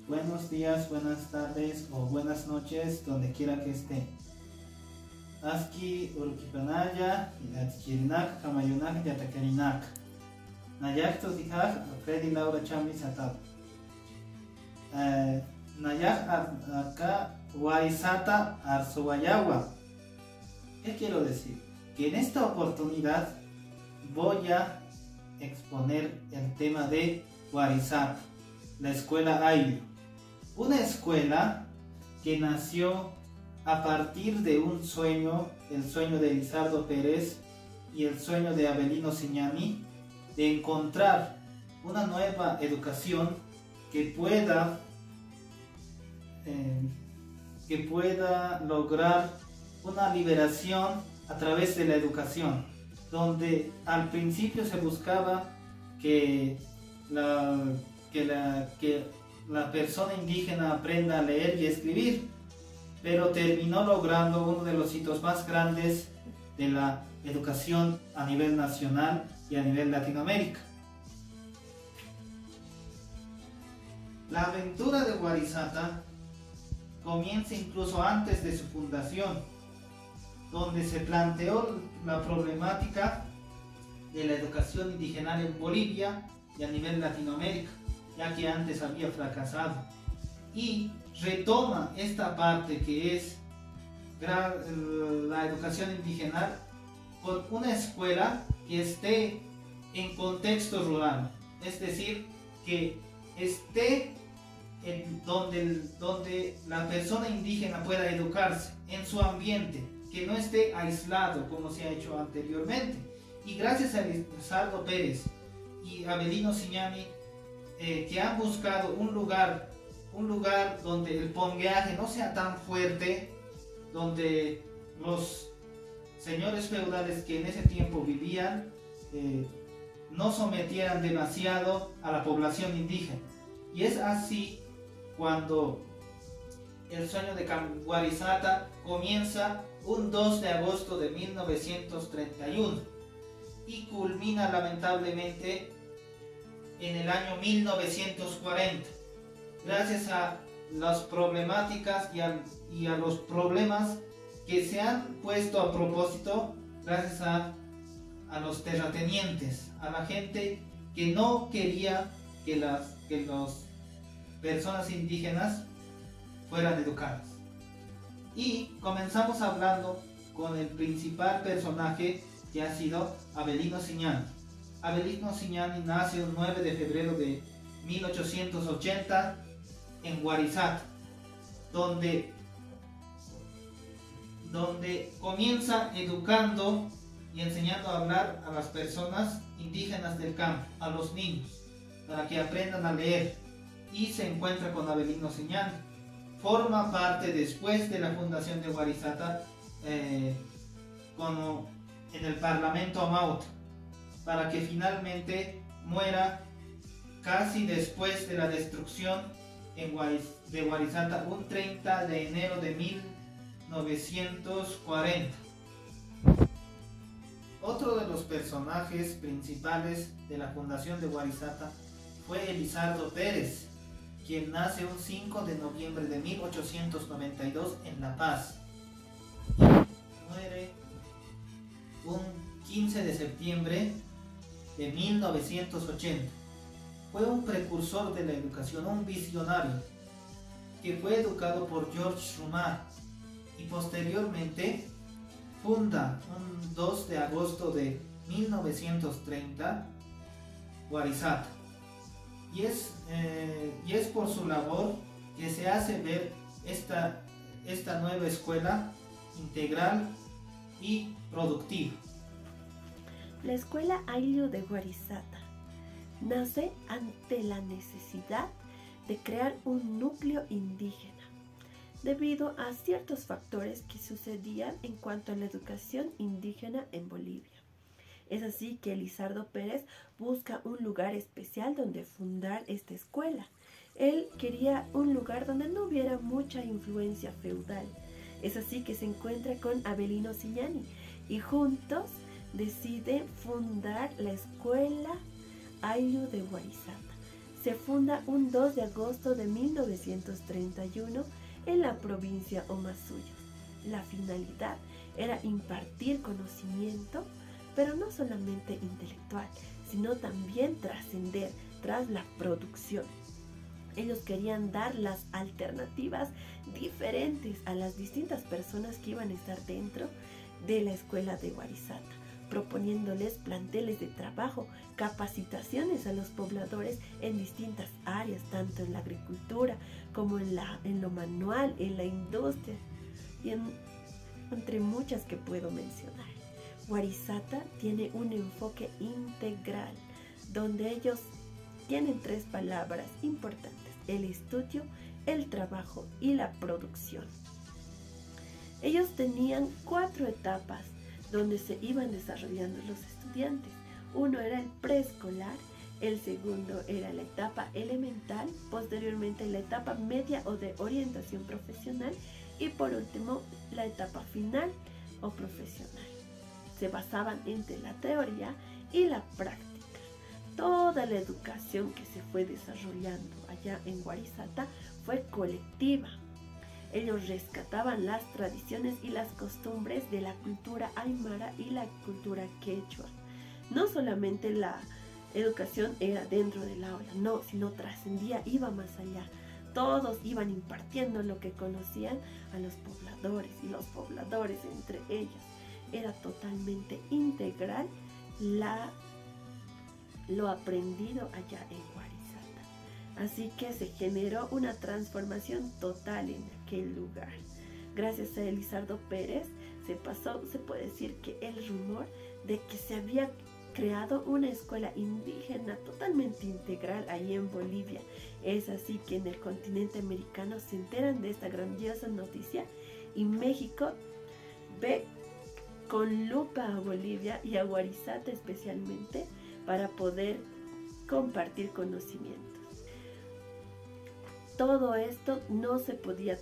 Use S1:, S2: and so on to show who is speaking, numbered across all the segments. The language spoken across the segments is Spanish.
S1: buenos días, buenas tardes o buenas noches, donde quiera que esté. Aski urkipanaya, yatchirinak, kamayunak, yatakarinak. Nayak tuzikaj, Freddy Laura Chami Satap. Nayak acá, Waisata Arzuayagua. ¿Qué quiero decir? Que en esta oportunidad voy a exponer el tema de Warisata, la escuela Ayllu. Una escuela que nació a partir de un sueño, el sueño de Lizardo Pérez y el sueño de Avelino Signani, de encontrar una nueva educación que pueda lograr una liberación a través de la educación, donde al principio se buscaba que la persona indígena aprenda a leer y escribir, pero terminó logrando uno de los hitos más grandes de la educación a nivel nacional y a nivel Latinoamérica. La aventura de Warisata comienza incluso antes de su fundación, donde se planteó la problemática de la educación indígena en Bolivia y a nivel Latinoamérica, ya que antes había fracasado, y retoma esta parte que es la educación indígena con una escuela que esté en contexto rural, es decir, que esté donde la persona indígena pueda educarse en su ambiente, que no esté aislado como se ha hecho anteriormente. Y gracias a Lizardo Pérez y Avelino Signani, que han buscado un lugar donde el pongueaje no sea tan fuerte, donde los señores feudales que en ese tiempo vivían no sometieran demasiado a la población indígena. Y es así cuando el sueño de Warisata comienza un 2 de agosto de 1931 y culmina lamentablemente en el año 1940, gracias a las problemáticas y a los problemas que se han puesto a propósito, gracias a los terratenientes, a la gente que no quería que las personas indígenas fueran educadas. Y comenzamos hablando con el principal personaje, que ha sido Avelino Signani. Avelino Signani nace el 9 de febrero de 1880 en Warisata, donde comienza educando y enseñando a hablar a las personas indígenas del campo, a los niños, para que aprendan a leer, y se encuentra con Avelino Signani. Forma parte, después de la fundación de Warisata, como en el Parlamento Amauta, para que finalmente muera casi después de la destrucción de Warisata, un 30 de enero de 1940. Otro de los personajes principales de la fundación de Warisata fue Lizardo Pérez, quien nace un 5 de noviembre de 1892 en La Paz y muere un 15 de septiembre de 1980. Fue un precursor de la educación, un visionario, que fue educado por George Schumann y posteriormente funda un 2 de agosto de 1930 Warisata. Y es por su labor que se hace ver esta nueva escuela integral y productiva.
S2: La escuela Ayllu de Warisata nace ante la necesidad de crear un núcleo indígena, debido a ciertos factores que sucedían en cuanto a la educación indígena en Bolivia. Es así que Lizardo Pérez busca un lugar especial donde fundar esta escuela. Él quería un lugar donde no hubiera mucha influencia feudal. Es así que se encuentra con Avelino Signani y juntos deciden fundar la escuela Ayllu de Warisata. se funda un 2 de agosto de 1931 en la provincia Omasuyos. La finalidad era impartir conocimiento, pero no solamente intelectual, sino también trascender tras la producción. Ellos querían dar las alternativas diferentes a las distintas personas que iban a estar dentro de la escuela de Warisata, proponiéndoles planteles de trabajo, capacitaciones a los pobladores en distintas áreas, tanto en la agricultura como en lo manual, en la industria y entre muchas que puedo mencionar. Warisata tiene un enfoque integral, donde ellos tienen 3 palabras importantes: el estudio, el trabajo y la producción. Ellos tenían 4 etapas donde se iban desarrollando los estudiantes. Uno era el preescolar, el segundo era la etapa elemental, posteriormente la etapa media o de orientación profesional y por último la etapa final o profesional. Se basaban entre la teoría y la práctica. Toda la educación que se fue desarrollando allá en Warisata fue colectiva. Ellos rescataban las tradiciones y las costumbres de la cultura aymara y la cultura quechua. No solamente la educación era dentro del aula, no, sino trascendía, iba más allá. Todos iban impartiendo lo que conocían a los pobladores y los pobladores entre ellos. Era totalmente integral lo aprendido allá en Warisata. Así que se generó una transformación total en aquel lugar. Gracias a Elizardo Pérez se puede decir que el rumor de que se había creado una escuela indígena totalmente integral ahí en Bolivia. Es así que en el continente americano se enteran de esta grandiosa noticia y México ve con lupa a Bolivia y a Warisata especialmente para poder compartir conocimientos. Todo esto no podía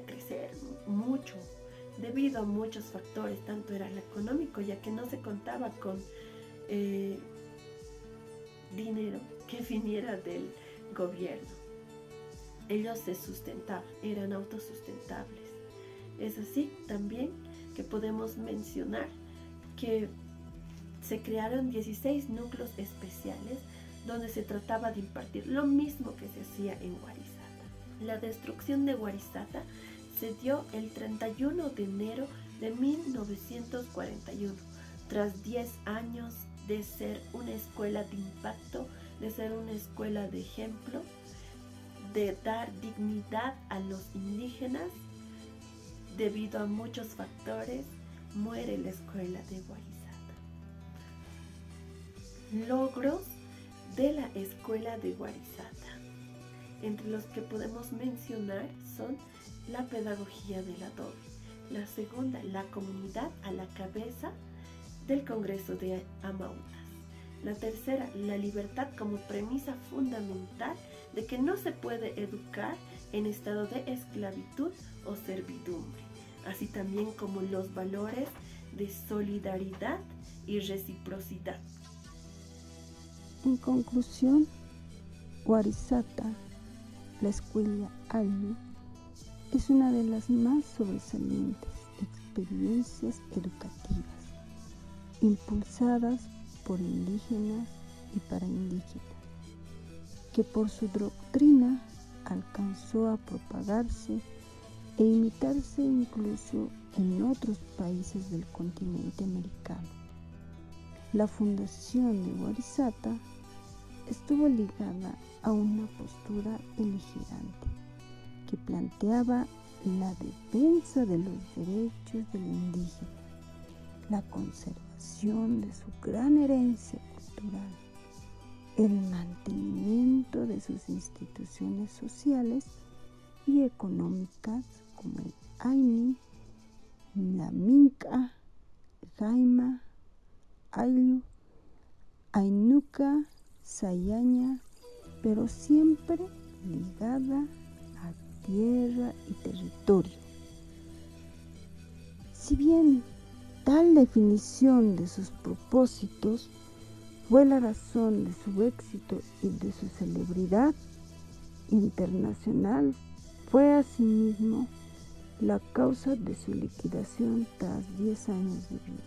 S2: crecer mucho debido a muchos factores, tanto era el económico, ya que no se contaba con dinero que viniera del gobierno. Ellos se sustentaban, eran autosustentables. Es así también que podemos mencionar que se crearon 16 núcleos especiales donde se trataba de impartir lo mismo que se hacía en Warisata. La destrucción de Warisata se dio el 31 de enero de 1941, tras 10 años de ser una escuela de impacto, de ser una escuela de ejemplo, de dar dignidad a los indígenas. Debido a muchos factores, muere la escuela de Warisata. Logros de la escuela de Warisata. Entre los que podemos mencionar son la pedagogía del adobe. La segunda, la comunidad a la cabeza del Congreso de Amautas. La tercera, la libertad como premisa fundamental de que no se puede educar en estado de esclavitud o servidumbre, así también como los valores de solidaridad y reciprocidad.
S3: En conclusión, Warisata, la escuela Ayllu, es una de las más sobresalientes experiencias educativas impulsadas por indígenas y para indígenas, que por su doctrina alcanzó a propagarse e imitarse incluso en otros países del continente americano. La fundación de Warisata estuvo ligada a una postura beligerante que planteaba la defensa de los derechos del indígena, la conservación de su gran herencia cultural, el mantenimiento de sus instituciones sociales y económicas como el Aini, la Minca, Jaima, Ayllu, Ainuca, Sayaña, pero siempre ligada a tierra y territorio. Si bien tal definición de sus propósitos fue la razón de su éxito y de su celebridad internacional, fue asimismo la causa de su liquidación tras 10 años de vida,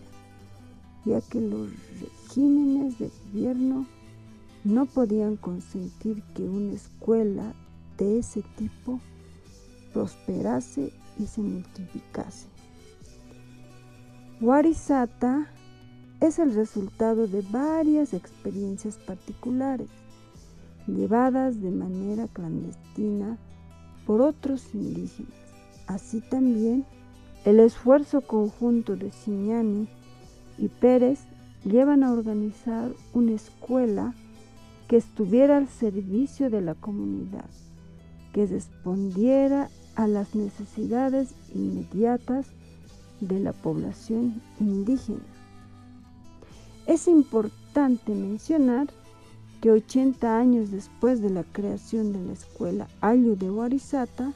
S3: ya que los regímenes de gobierno no podían consentir que una escuela de ese tipo prosperase y se multiplicase. Warisata es el resultado de varias experiencias particulares, llevadas de manera clandestina por otros indígenas. Así también, el esfuerzo conjunto de Siñani y Pérez llevan a organizar una escuela que estuviera al servicio de la comunidad, que respondiera a las necesidades inmediatas de la población indígena. Es importante mencionar que 80 años después de la creación de la Escuela Ayllu de Warisata,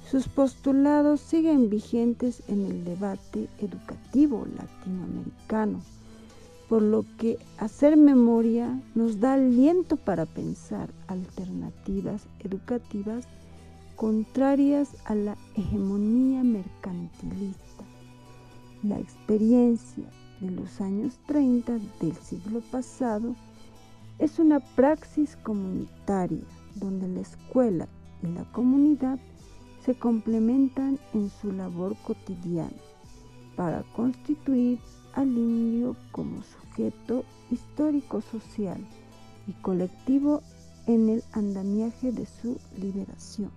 S3: sus postulados siguen vigentes en el debate educativo latinoamericano, por lo que hacer memoria nos da aliento para pensar alternativas educativas contrarias a la hegemonía mercantilista. La experiencia de los años 30 del siglo pasado es una praxis comunitaria donde la escuela y la comunidad se complementan en su labor cotidiana para constituir al indio como sujeto histórico, social y colectivo en el andamiaje de su liberación.